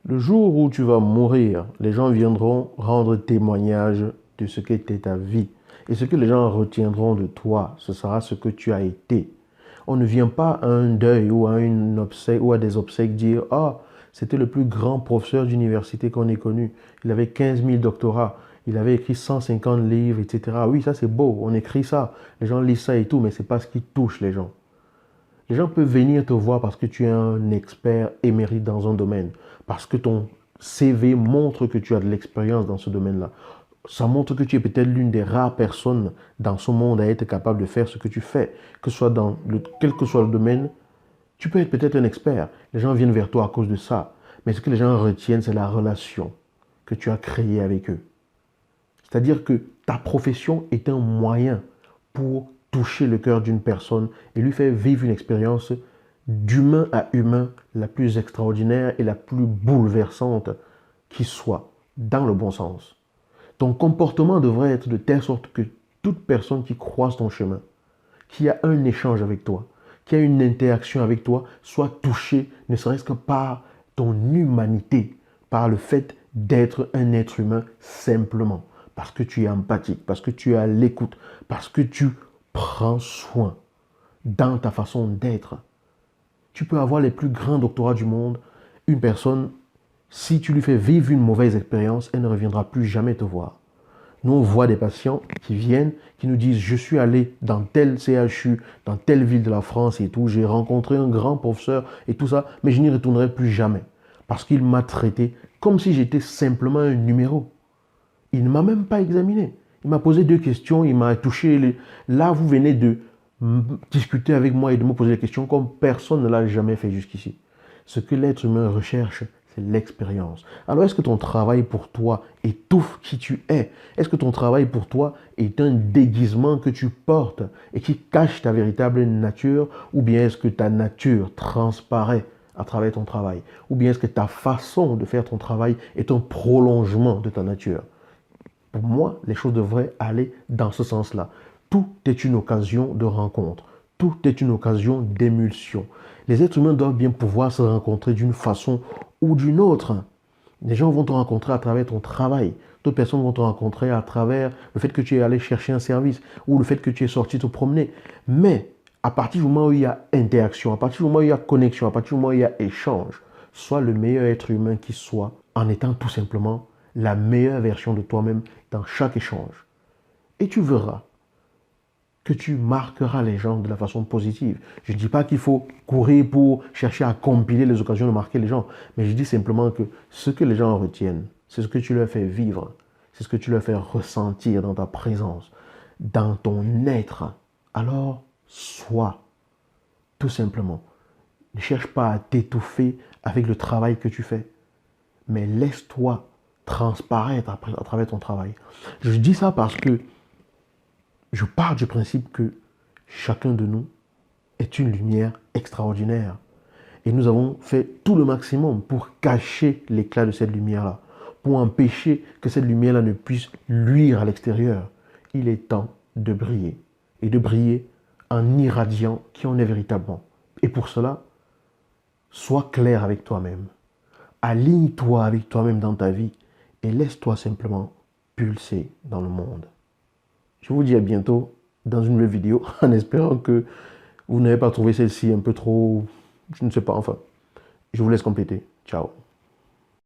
Le jour où tu vas mourir, les gens viendront rendre témoignage de ce qu'était ta vie. Et ce que les gens retiendront de toi, ce sera ce que tu as été. On ne vient pas à un deuil ou à une obsèque ou à des obsèques dire ah, c'était le plus grand professeur d'université qu'on ait connu. Il avait 15 000 doctorats. Il avait écrit 150 livres, etc. Oui, ça c'est beau. On écrit ça. Les gens lisent ça et tout, mais c'est pas ce qui touche les gens. Les gens peuvent venir te voir parce que tu es un expert émérite dans un domaine, parce que ton CV montre que tu as de l'expérience dans ce domaine-là. Ça montre que tu es peut-être l'une des rares personnes dans ce monde à être capable de faire ce que tu fais, que ce soit quel que soit le domaine, tu peux être peut-être un expert. Les gens viennent vers toi à cause de ça. Mais ce que les gens retiennent, c'est la relation que tu as créée avec eux. C'est-à-dire que ta profession est un moyen pour toucher le cœur d'une personne et lui faire vivre une expérience d'humain à humain la plus extraordinaire et la plus bouleversante qui soit, dans le bon sens. Ton comportement devrait être de telle sorte que toute personne qui croise ton chemin, qui a un échange avec toi, qui a une interaction avec toi, soit touchée, ne serait-ce que par ton humanité, par le fait d'être un être humain simplement, parce que tu es empathique, parce que tu es à l'écoute, parce que tu prends soin dans ta façon d'être. Tu peux avoir les plus grands doctorats du monde, une personne, si tu lui fais vivre une mauvaise expérience, elle ne reviendra plus jamais te voir. Nous, on voit des patients qui viennent, qui nous disent, je suis allé dans tel CHU, dans telle ville de la France et tout, j'ai rencontré un grand professeur et tout ça, mais je n'y retournerai plus jamais. Parce qu'il m'a traité comme si j'étais simplement un numéro. Il ne m'a même pas examiné. Il m'a posé deux questions, il m'a touché. Là, vous venez de discuter avec moi et de me poser des questions comme personne ne l'a jamais fait jusqu'ici. Ce que l'être humain recherche, c'est l'expérience. Alors, est-ce que ton travail pour toi étouffe qui tu es? Est-ce que ton travail pour toi est un déguisement que tu portes et qui cache ta véritable nature? Ou bien est-ce que ta nature transparaît à travers ton travail? Ou bien est-ce que ta façon de faire ton travail est un prolongement de ta nature? Pour moi, les choses devraient aller dans ce sens-là. Tout est une occasion de rencontre. Tout est une occasion d'émulsion. Les êtres humains doivent bien pouvoir se rencontrer d'une façon ou d'une autre. Les gens vont te rencontrer à travers ton travail. D'autres personnes vont te rencontrer à travers le fait que tu es allé chercher un service ou le fait que tu es sorti te promener. Mais à partir du moment où il y a interaction, à partir du moment où il y a connexion, à partir du moment où il y a échange, sois le meilleur être humain qui soit en étant tout simplement la meilleure version de toi-même dans chaque échange. Et tu verras que tu marqueras les gens de la façon positive. Je ne dis pas qu'il faut courir pour chercher à compiler les occasions de marquer les gens, mais je dis simplement que ce que les gens retiennent, c'est ce que tu leur fais vivre, c'est ce que tu leur fais ressentir dans ta présence, dans ton être. Alors, sois, tout simplement. Ne cherche pas à t'étouffer avec le travail que tu fais, mais laisse-toi transparaître à travers ton travail. Je dis ça parce que je pars du principe que chacun de nous est une lumière extraordinaire. Et nous avons fait tout le maximum pour cacher l'éclat de cette lumière-là, pour empêcher que cette lumière-là ne puisse luire à l'extérieur. Il est temps de briller, et de briller en irradiant qui on est véritablement. Et pour cela, sois clair avec toi-même. Aligne-toi avec toi-même dans ta vie et laisse-toi simplement pulser dans le monde. Je vous dis à bientôt dans une nouvelle vidéo en espérant que vous n'avez pas trouvé celle-ci un peu trop, je ne sais pas, enfin, je vous laisse compléter. Ciao.